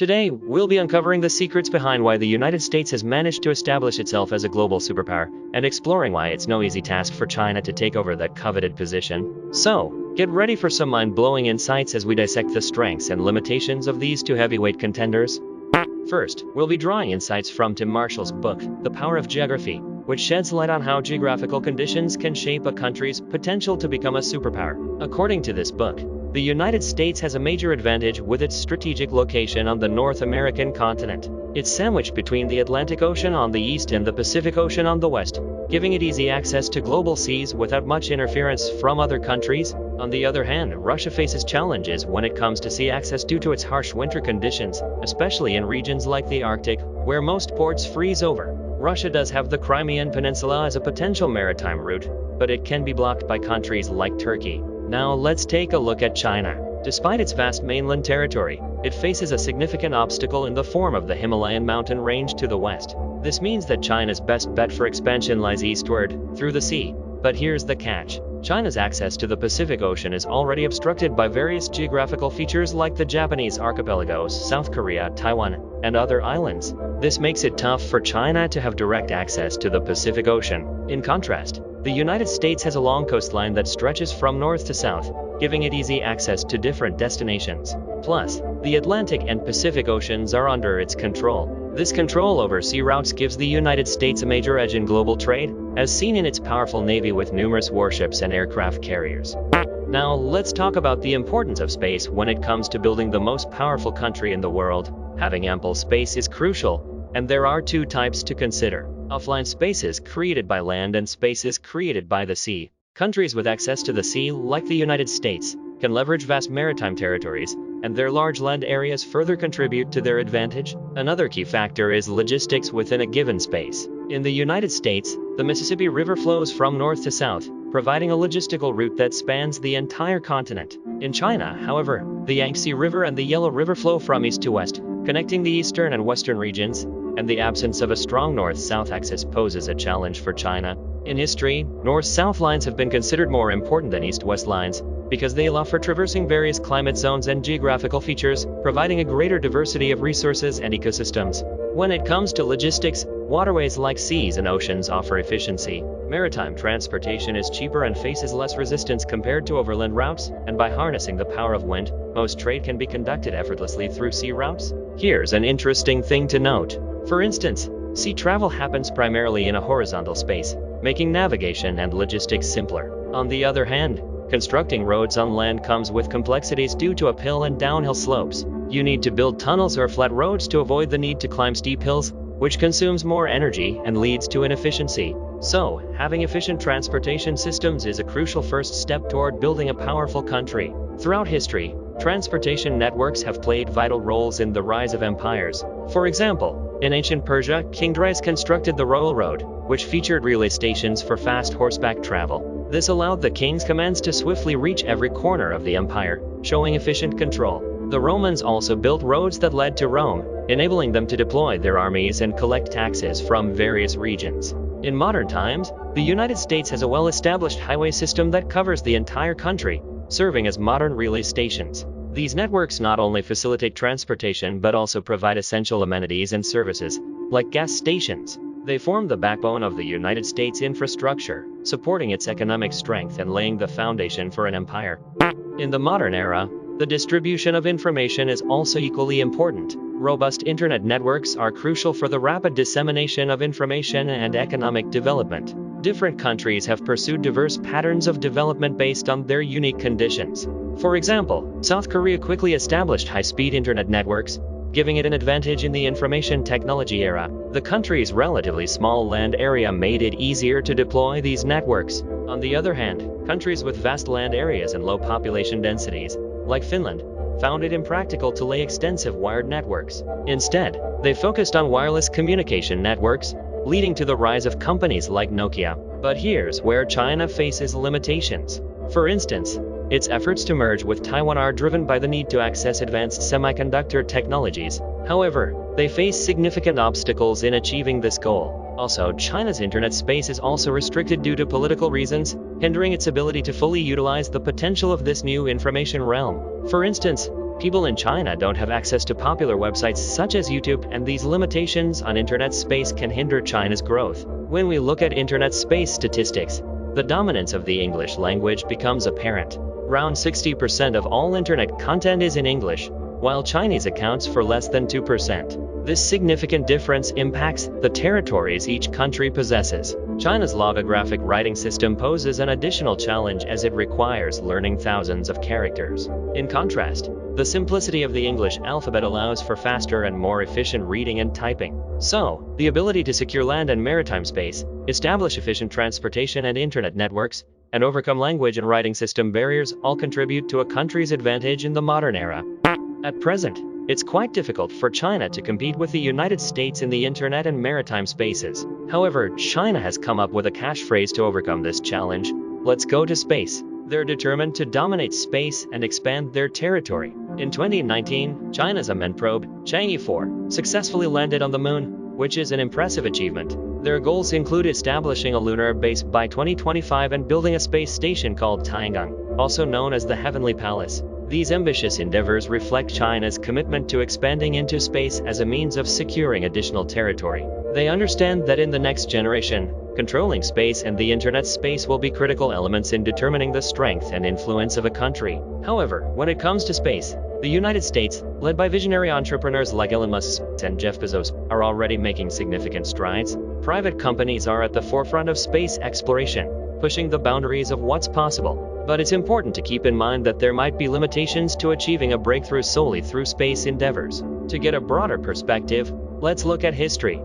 Today, we'll be uncovering the secrets behind why the United States has managed to establish itself as a global superpower, and exploring why it's no easy task for China to take over that coveted position. So, get ready for some mind-blowing insights as we dissect the strengths and limitations of these two heavyweight contenders. First, we'll be drawing insights from Tim Marshall's book, The Power of Geography, which sheds light on how geographical conditions can shape a country's potential to become a superpower. According to this book, the United States has a major advantage with its strategic location on the North American continent. It's sandwiched between the Atlantic Ocean on the east and the Pacific Ocean on the west, giving it easy access to global seas without much interference from other countries. On the other hand, Russia faces challenges when it comes to sea access due to its harsh winter conditions, especially in regions like the Arctic, where most ports freeze over. Russia does have the Crimean Peninsula as a potential maritime route, but it can be blocked by countries like Turkey. Now let's take a look at China. Despite its vast mainland territory, it faces a significant obstacle in the form of the Himalayan mountain range to the west. This means that China's best bet for expansion lies eastward, through the sea. But here's the catch. China's access to the Pacific Ocean is already obstructed by various geographical features like the Japanese archipelagos, South Korea, Taiwan, and other islands. This makes it tough for China to have direct access to the Pacific Ocean. In contrast, the United States has a long coastline that stretches from north to south, giving it easy access to different destinations. Plus, the Atlantic and Pacific Oceans are under its control. This control over sea routes gives the United States a major edge in global trade, as seen in its powerful navy with numerous warships and aircraft carriers. Now, let's talk about the importance of space when it comes to building the most powerful country in the world. Having ample space is crucial, and there are two types to consider: offline spaces created by land and spaces created by the sea. Countries with access to the sea, like the United States, can leverage vast maritime territories, and their large land areas further contribute to their advantage. Another key factor is logistics within a given space. In the United States, the Mississippi River flows from north to south, providing a logistical route that spans the entire continent. In China, however, the Yangtze River and the Yellow River flow from east to west, connecting the eastern and western regions, and the absence of a strong north-south axis poses a challenge for China. In history, north-south lines have been considered more important than east-west lines, because they allow for traversing various climate zones and geographical features, providing a greater diversity of resources and ecosystems. When it comes to logistics, waterways like seas and oceans offer efficiency. Maritime transportation is cheaper and faces less resistance compared to overland routes, and by harnessing the power of wind, most trade can be conducted effortlessly through sea routes. Here's an interesting thing to note. For instance, sea travel happens primarily in a horizontal space, making navigation and logistics simpler. On the other hand, constructing roads on land comes with complexities due to uphill and downhill slopes. You need to build tunnels or flat roads to avoid the need to climb steep hills, which consumes more energy and leads to inefficiency. So, having efficient transportation systems is a crucial first step toward building a powerful country. Throughout history, transportation networks have played vital roles in the rise of empires. For example, in ancient Persia, King Darius constructed the Royal Road, which featured relay stations for fast horseback travel. This allowed the king's commands to swiftly reach every corner of the empire, showing efficient control. The Romans also built roads that led to Rome, enabling them to deploy their armies and collect taxes from various regions. In modern times, the United States has a well-established highway system that covers the entire country, serving as modern relay stations. These networks not only facilitate transportation but also provide essential amenities and services, like gas stations. They form the backbone of the United States infrastructure, supporting its economic strength and laying the foundation for an empire. In the modern era, the distribution of information is also equally important. Robust internet networks are crucial for the rapid dissemination of information and economic development. Different countries have pursued diverse patterns of development based on their unique conditions. For example, South Korea quickly established high-speed internet networks, giving it an advantage in the information technology era. The country's relatively small land area made it easier to deploy these networks. On the other hand, countries with vast land areas and low population densities, like Finland, found it impractical to lay extensive wired networks. Instead, they focused on wireless communication networks, leading to the rise of companies like Nokia. But here's where China faces limitations. For instance, its efforts to merge with Taiwan are driven by the need to access advanced semiconductor technologies. However, they face significant obstacles in achieving this goal. Also, China's internet space is also restricted due to political reasons, hindering its ability to fully utilize the potential of this new information realm. For instance, People in China don't have access to popular websites such as YouTube, and these limitations on internet space can hinder China's growth. When we look at internet space statistics, the dominance of the English language becomes apparent. Around 60% of all internet content is in English, while Chinese accounts for less than 2%. This significant difference impacts the territories each country possesses. China's logographic writing system poses an additional challenge as it requires learning thousands of characters. In contrast, the simplicity of the English alphabet allows for faster and more efficient reading and typing. So, the ability to secure land and maritime space, establish efficient transportation and internet networks, and overcome language and writing system barriers all contribute to a country's advantage in the modern era. At present, it's quite difficult for China to compete with the United States in the internet and maritime spaces. However, China has come up with a catchphrase to overcome this challenge: "Let's go to space." They're determined to dominate space and expand their territory. In 2019, China's unmanned probe, Chang'e 4, successfully landed on the moon, which is an impressive achievement. Their goals include establishing a lunar base by 2025 and building a space station called Tiangong, also known as the Heavenly Palace. These ambitious endeavors reflect China's commitment to expanding into space as a means of securing additional territory. They understand that in the next generation, controlling space and the internet space will be critical elements in determining the strength and influence of a country. However, when it comes to space, the United States, led by visionary entrepreneurs like Elon Musk and Jeff Bezos, are already making significant strides. Private companies are at the forefront of space exploration, pushing the boundaries of what's possible. But it's important to keep in mind that there might be limitations to achieving a breakthrough solely through space endeavors. To get a broader perspective, let's look at history.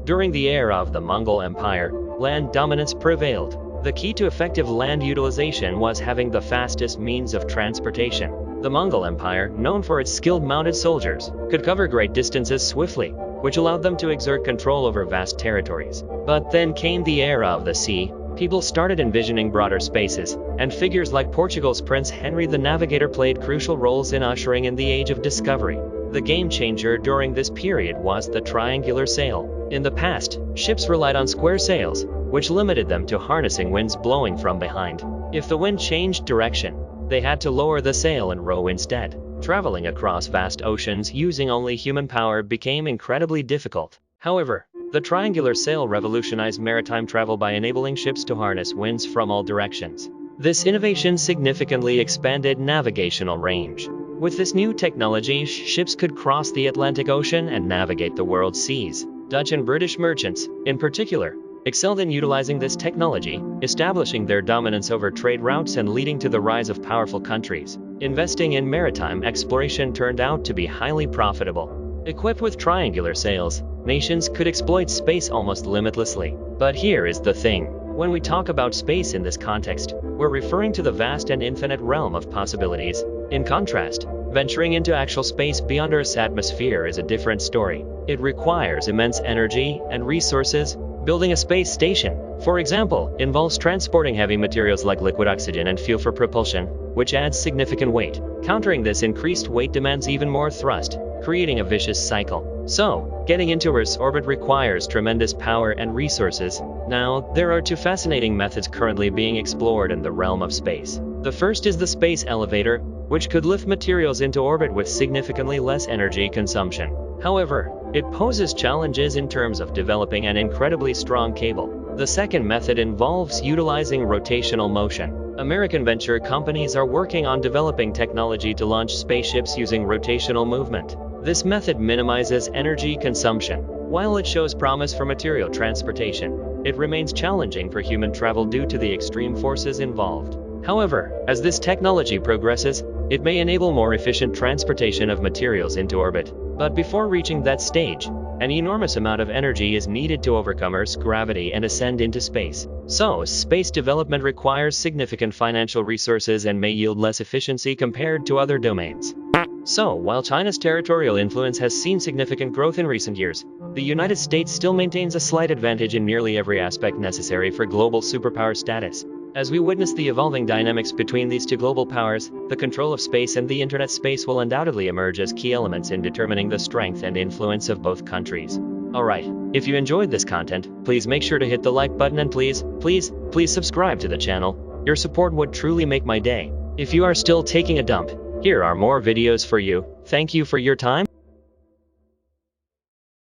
During the era of the Mongol Empire, land dominance prevailed. The key to effective land utilization was having the fastest means of transportation. The Mongol Empire, known for its skilled mounted soldiers, could cover great distances swiftly, which allowed them to exert control over vast territories. But then came the era of the sea. People started envisioning broader spaces, and figures like Portugal's Prince Henry the Navigator played crucial roles in ushering in the Age of Discovery. The game changer during this period was the triangular sail. In the past, ships relied on square sails, which limited them to harnessing winds blowing from behind. If the wind changed direction, they had to lower the sail and row instead. Traveling across vast oceans using only human power became incredibly difficult. However, the triangular sail revolutionized maritime travel by enabling ships to harness winds from all directions. This innovation significantly expanded navigational range. With this new technology, ships could cross the Atlantic Ocean and navigate the world's seas. Dutch and British merchants, in particular, excelled in utilizing this technology, establishing their dominance over trade routes and leading to the rise of powerful countries. Investing in maritime exploration turned out to be highly profitable. Equipped with triangular sails, nations could exploit space almost limitlessly. But here is the thing. When we talk about space in this context, we're referring to the vast and infinite realm of possibilities. In contrast, venturing into actual space beyond Earth's atmosphere is a different story. It requires immense energy and resources. Building a space station, for example, involves transporting heavy materials like liquid oxygen and fuel for propulsion, which adds significant weight. Countering this increased weight demands even more thrust, creating a vicious cycle. So, getting into Earth's orbit requires tremendous power and resources. Now, there are two fascinating methods currently being explored in the realm of space. The first is the space elevator, which could lift materials into orbit with significantly less energy consumption. However, it poses challenges in terms of developing an incredibly strong cable. The second method involves utilizing rotational motion. American venture companies are working on developing technology to launch spaceships using rotational movement. This method minimizes energy consumption. While it shows promise for material transportation, it remains challenging for human travel due to the extreme forces involved. However, as this technology progresses, it may enable more efficient transportation of materials into orbit. But before reaching that stage, an enormous amount of energy is needed to overcome Earth's gravity and ascend into space. So, space development requires significant financial resources and may yield less efficiency compared to other domains. So, while China's territorial influence has seen significant growth in recent years, the United States still maintains a slight advantage in nearly every aspect necessary for global superpower status. As we witness the evolving dynamics between these two global powers, the control of space and the internet space will undoubtedly emerge as key elements in determining the strength and influence of both countries. Alright, if you enjoyed this content, please make sure to hit the like button and please subscribe to the channel. Your support would truly make my day. If you are still taking a dump, Here are more videos for you. Thank you for your time.